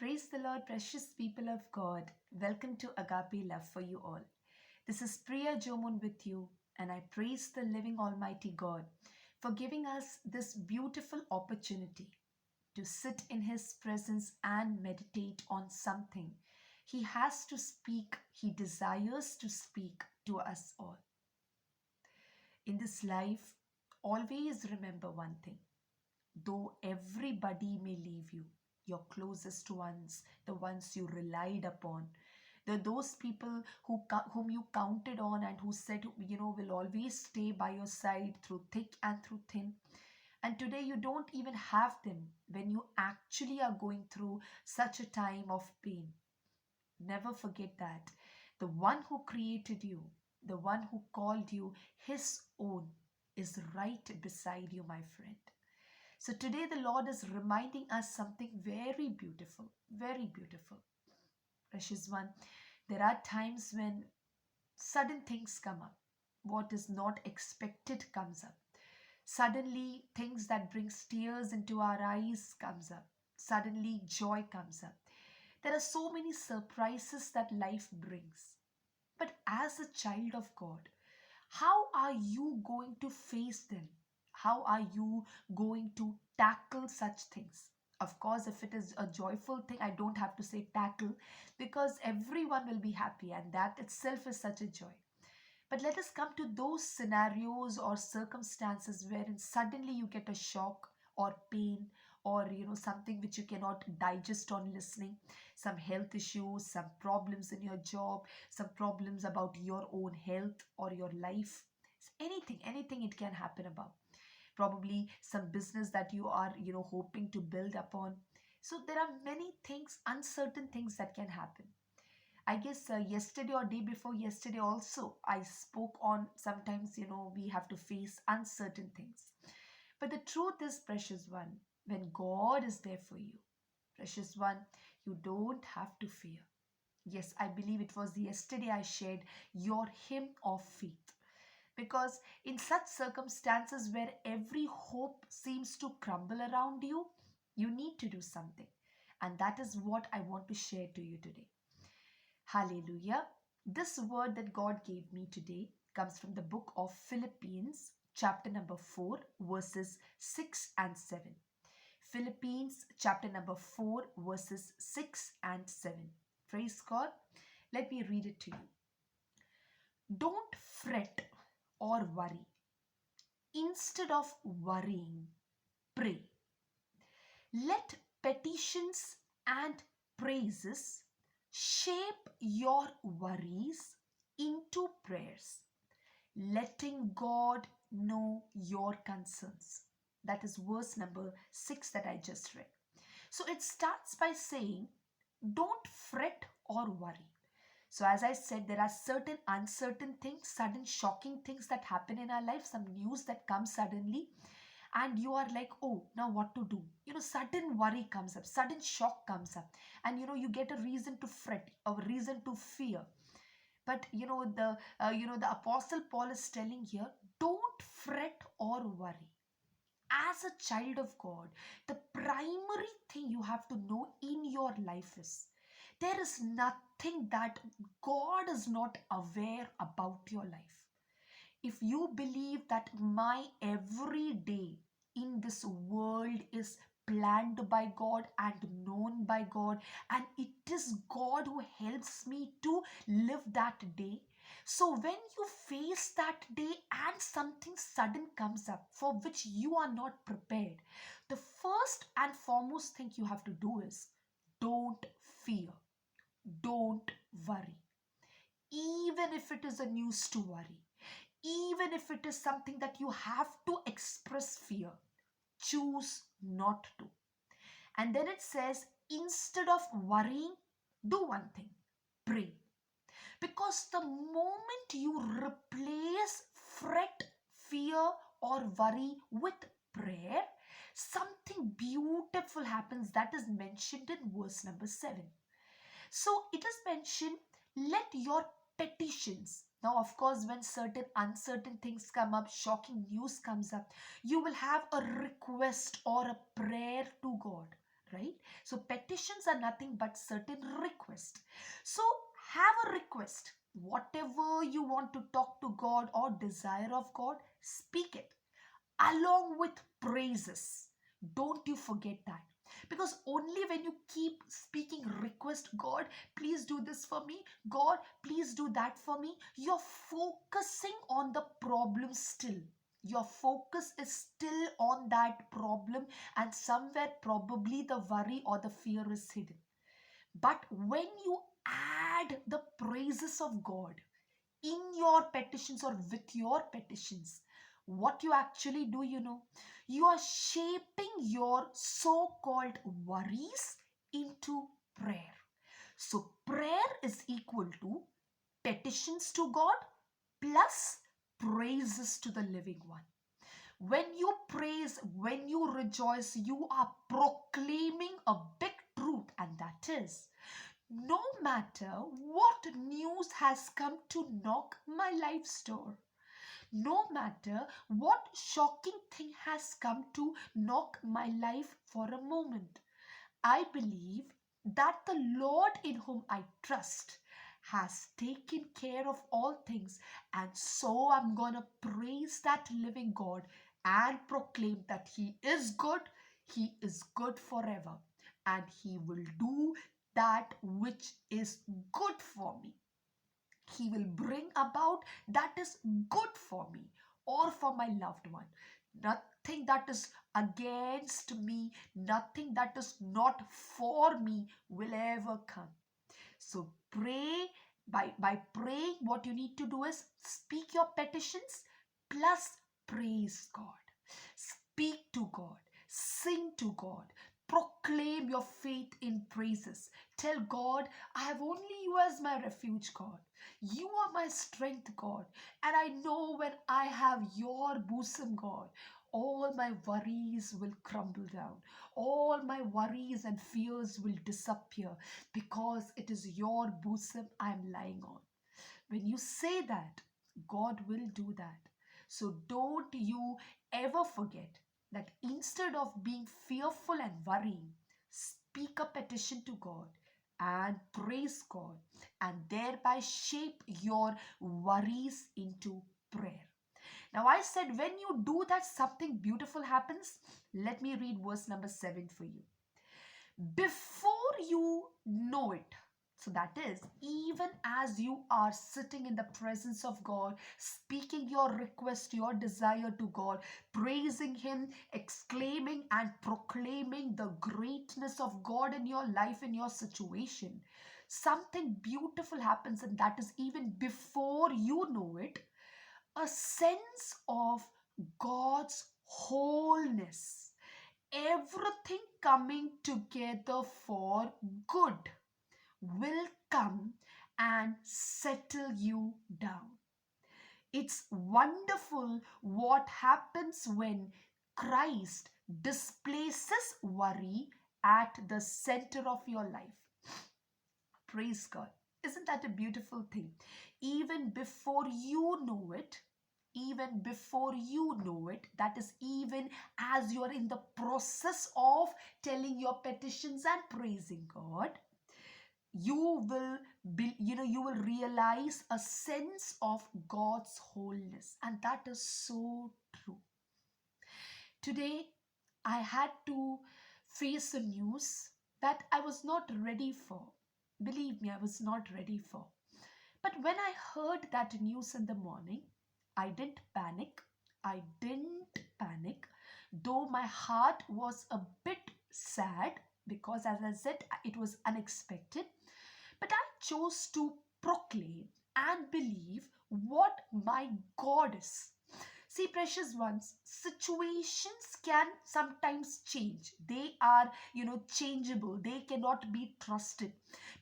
Praise the Lord, precious people of God. Welcome to Agape Love for You All. This is Priya Jomun with you, and I praise the living Almighty God for giving us this beautiful opportunity to sit in His presence and meditate on something He has to speak, He desires to speak to us all. In this life, always remember one thing: though everybody may leave you, your closest ones, the ones you relied upon, those people whom you counted on and who said, will always stay by your side through thick and through thin. And today you don't even have them when you actually are going through such a time of pain. Never forget that the one who created you, the one who called you his own, is right beside you, my friend. So today the Lord is reminding us something very beautiful, very beautiful. Precious one, there are times when sudden things come up. What is not expected comes up. Suddenly things that brings tears into our eyes comes up. Suddenly joy comes up. There are so many surprises that life brings. But as a child of God, how are you going to face them? How are you going to tackle such things? Of course, if it is a joyful thing, I don't have to say tackle, because everyone will be happy, and that itself is such a joy. But let us come to those scenarios or circumstances wherein suddenly you get a shock or pain, or something which you cannot digest on listening, some health issues, some problems in your job, some problems about your own health or your life. Anything it can happen about. Probably some business that you are hoping to build upon. So there are many things, uncertain things that can happen. I guess yesterday or day before yesterday also I spoke on sometimes we have to face uncertain things. But the truth is, precious one, when God is there for you, precious one, you don't have to fear. Yes, I believe it was yesterday I shared your hymn of faith. Because in such circumstances where every hope seems to crumble around you, you need to do something. And that is what I want to share to you today. Hallelujah. This word that God gave me today comes from the book of Philippians, chapter number 4, verses 6 and 7. Philippians, chapter number 4, verses 6 and 7. Praise God. Let me read it to you. Don't fret or worry. Instead of worrying, pray. Let petitions and praises shape your worries into prayers, letting God know your concerns. That is verse number 6 that I just read. So it starts by saying, don't fret or worry. So as I said, there are certain uncertain things, sudden shocking things that happen in our life, some news that comes suddenly, and you are like, oh, now what to do? Sudden worry comes up, sudden shock comes up, and you get a reason to fret, a reason to fear. But the apostle Paul is telling here, don't fret or worry. As a child of God, the primary thing you have to know in your life is, there is nothing that God is not aware about your life. If you believe that my every day in this world is planned by God and known by God, and it is God who helps me to live that day. So when you face that day and something sudden comes up for which you are not prepared, the first and foremost thing you have to do is, don't fear, don't worry. Even if it is a news to worry, even if it is something that you have to express fear, choose not to. And then it says, instead of worrying, do one thing: pray. Because the moment you replace fret, fear, or worry with prayer, something beautiful happens that is mentioned in verse number 7. So it is mentioned, let your petitions. Now, of course, when certain uncertain things come up, shocking news comes up, you will have a request or a prayer to God, right? So petitions are nothing but certain requests. So have a request. Whatever you want to talk to God or desire of God, speak it along with praises. Don't you forget that. Because only when you keep speaking request, God, please do this for me, God, please do that for me, you're focusing on the problem still. Your focus is still on that problem, and somewhere probably the worry or the fear is hidden. But when you add the praises of God in your petitions or with your petitions, what you actually do, you are shaping your so-called worries into prayer. So prayer is equal to petitions to God plus praises to the living one. When you praise, when you rejoice, you are proclaiming a big truth, and that is, no matter what news has come to knock my life's door, no matter what shocking thing has come to knock my life for a moment, I believe that the Lord in whom I trust has taken care of all things, and so I'm gonna praise that living God and proclaim that He is good forever, and He will do that which is good for me. He will bring about that is good for me or for my loved one. Nothing that is against me, nothing that is not for me will ever come. So pray. By praying, what you need to do is speak your petitions plus praise God. Speak to God. Sing to God. Proclaim your faith in praises. Tell God, I have only you as my refuge, God. You are my strength, God. And I know when I have your bosom, God, all my worries will crumble down. All my worries and fears will disappear because it is your bosom I'm lying on. When you say that, God will do that. So don't you ever forget that instead of being fearful and worrying, speak a petition to God and praise God, and thereby shape your worries into prayer. Now, I said when you do that, something beautiful happens. Let me read verse number 7 for you. Before you know it, so that is, even as you are sitting in the presence of God, speaking your request, your desire to God, praising Him, exclaiming and proclaiming the greatness of God in your life, in your situation, something beautiful happens, and that is, even before you know it, a sense of God's wholeness, everything coming together for good, will come and settle you down. It's wonderful what happens when Christ displaces worry at the center of your life. Praise God. Isn't that a beautiful thing? Even before you know it, that is, even as you're in the process of telling your petitions and praising God, you will be, you will realize a sense of God's wholeness, and that is so true. Today I had to face a news that I was not ready for. Believe me, I was not ready for. But when I heard that news in the morning, I didn't panic. I didn't panic, though my heart was a bit sad because, as I said, it was unexpected. But I chose to proclaim and believe what my God is. See, precious ones, situations can sometimes change. They are, changeable. They cannot be trusted.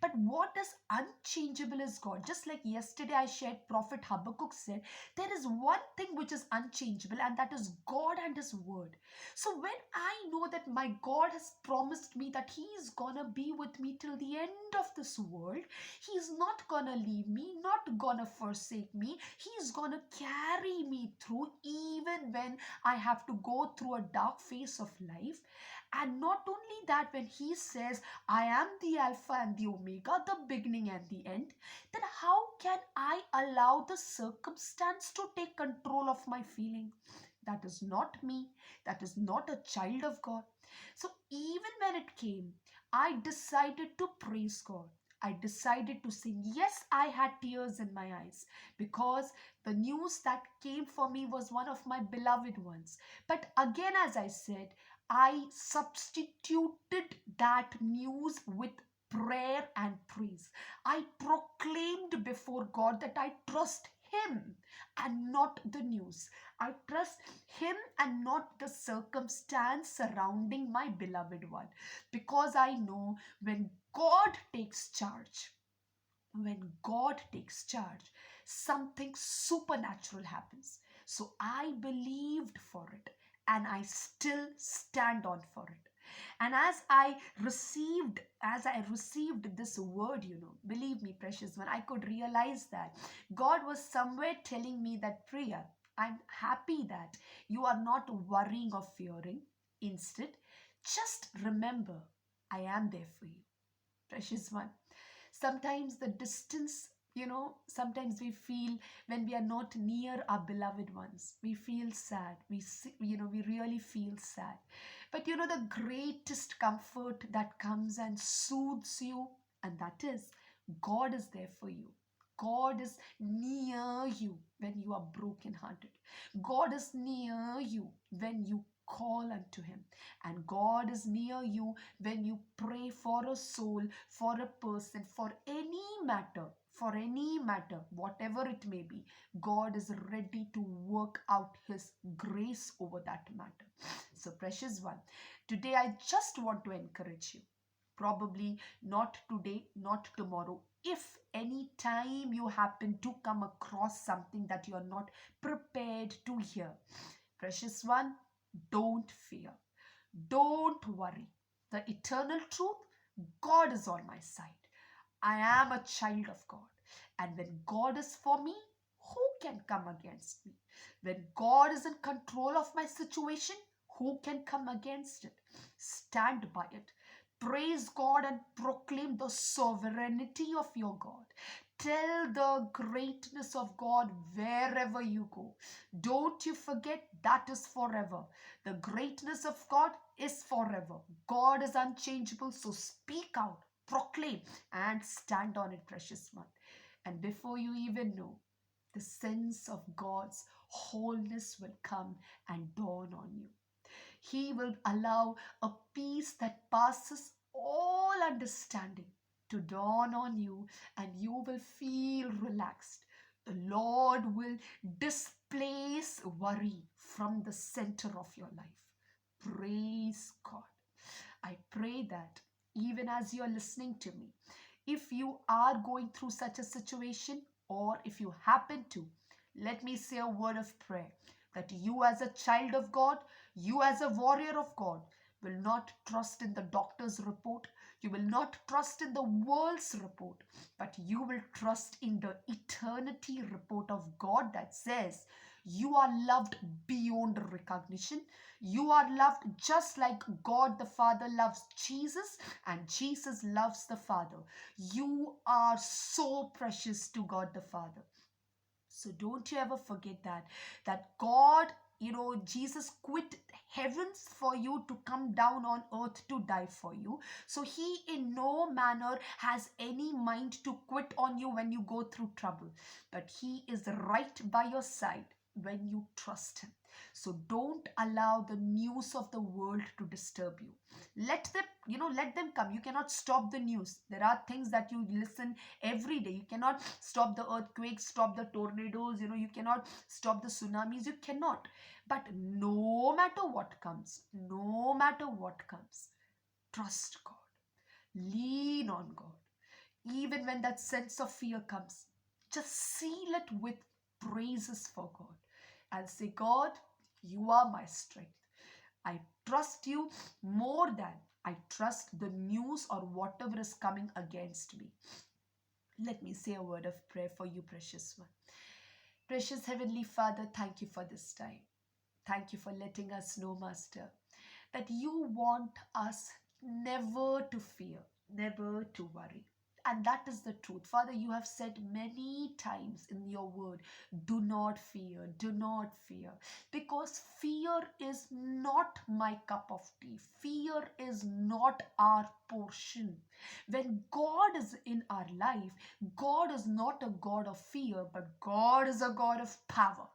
But what is unchangeable is God. Just like yesterday I shared, Prophet Habakkuk said, there is one thing which is unchangeable, and that is God and His word. So when I know that my God has promised me that He is gonna be with me till the end of this world, He's not gonna leave me, not gonna forsake me. He's gonna carry me through even when I have to go through a dark phase of life. And not only that, when he says, I am the Alpha and the Omega, the beginning and the end, then how can I allow the circumstance to take control of my feeling? That is not me. That is not a child of God. So even when it came, I decided to praise God. I decided to sing. Yes, I had tears in my eyes because the news that came for me was one of my beloved ones. But again, as I said, I substituted that news with prayer and praise. I proclaimed before God that I trust Him and not the news. I trust Him and not the circumstance surrounding my beloved one. Because I know when God takes charge, when God takes charge, something supernatural happens. So I believed for it and I still stand on for it. And as I received this word, believe me, precious one, I could realize that God was somewhere telling me that, Priya, I'm happy that you are not worrying or fearing. Instead, just remember, I am there for you, precious one. Sometimes the distance, sometimes we feel, when we are not near our beloved ones, we feel sad. We really feel sad. But the greatest comfort that comes and soothes you, and that is, God is there for you. God is near you when you are brokenhearted. God is near you when you call unto Him. And God is near you when you pray for a soul, for a person, for any matter, whatever it may be. God is ready to work out His grace over that matter. So, precious one, today I just want to encourage you. Probably not today, not tomorrow. If any time you happen to come across something that you are not prepared to hear, precious one, don't fear. Don't worry. The eternal truth, God is on my side. I am a child of God. And when God is for me, who can come against me? When God is in control of my situation, who can come against it? Stand by it. Praise God and proclaim the sovereignty of your God. Tell the greatness of God wherever you go. Don't you forget, that is forever. The greatness of God is forever. God is unchangeable. So speak out, proclaim, and stand on it, precious one. And before you even know, the sense of God's wholeness will come and dawn on you. He will allow a peace that passes all understanding to dawn on you, and you will feel relaxed. The Lord will displace worry from the center of your life. Praise God. I pray that even as you are listening to me, if you are going through such a situation, or if you happen to, let me say a word of prayer that you, as a child of God, you, as a warrior of God, will not trust in the doctor's report. You will not trust in the world's report, but you will trust in the eternity report of God that says you are loved beyond recognition. You are loved just like God the Father loves Jesus and Jesus loves the Father. You are so precious to God the Father. So don't you ever forget that God, Jesus quit heavens for you to come down on earth to die for you. So He in no manner has any mind to quit on you when you go through trouble. But He is right by your side when you trust Him. So don't allow the news of the world to disturb you. Let them come. You cannot stop the news. There are things that you listen every day. You cannot stop the earthquakes, stop the tornadoes, you cannot stop the tsunamis. You cannot. But no matter what comes, trust God. Lean on God. Even when that sense of fear comes, just seal it with praises for God and say, God, you are my strength. I trust you more than I trust the news or whatever is coming against me. Let me say a word of prayer for you, precious one. Precious Heavenly Father, thank you for this time. Thank you for letting us know, Master, that you want us never to fear, never to worry. And that is the truth. Father, you have said many times in your word, do not fear, do not fear. Because fear is not my cup of tea. Fear is not our portion. When God is in our life, God is not a God of fear, but God is a God of power.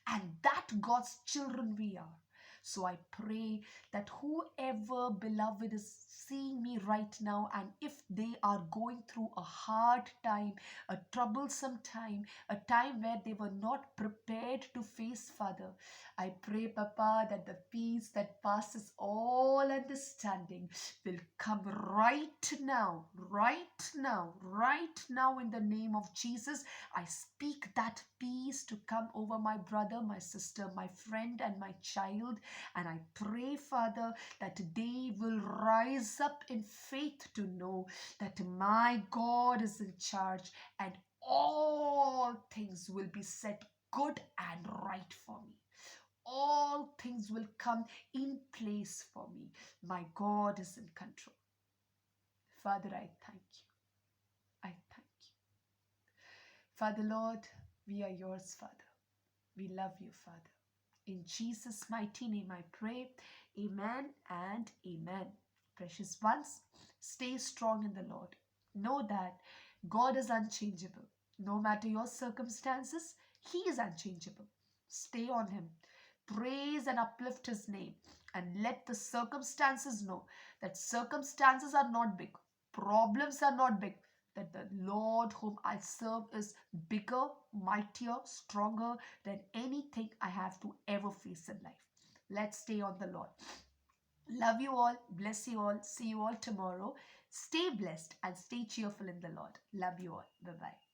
And that God's children we are. So I pray that whoever, beloved, is seeing me right now, and if they are going through a hard time, a troublesome time, a time where they were not prepared to face, Father, I pray, Papa, that the peace that passes all understanding will come right now, right now, right now in the name of Jesus. I speak that peace to come over my brother, my sister, my friend, and my child. And I pray, Father, that they will rise up in faith to know that my God is in charge and all things will be set good and right for me. All things will come in place for me. My God is in control. Father, I thank you. I thank you. Father, Lord, we are yours, Father. We love you, Father. In Jesus' mighty name I pray. Amen and amen. Precious ones, stay strong in the Lord. Know that God is unchangeable. No matter your circumstances, He is unchangeable. Stay on Him. Praise and uplift His name. And let the circumstances know that circumstances are not big. Problems are not big, that the Lord whom I serve is bigger, mightier, stronger than anything I have to ever face in life. Let's stay on the Lord. Love you all. Bless you all. See you all tomorrow. Stay blessed and stay cheerful in the Lord. Love you all. Bye-bye.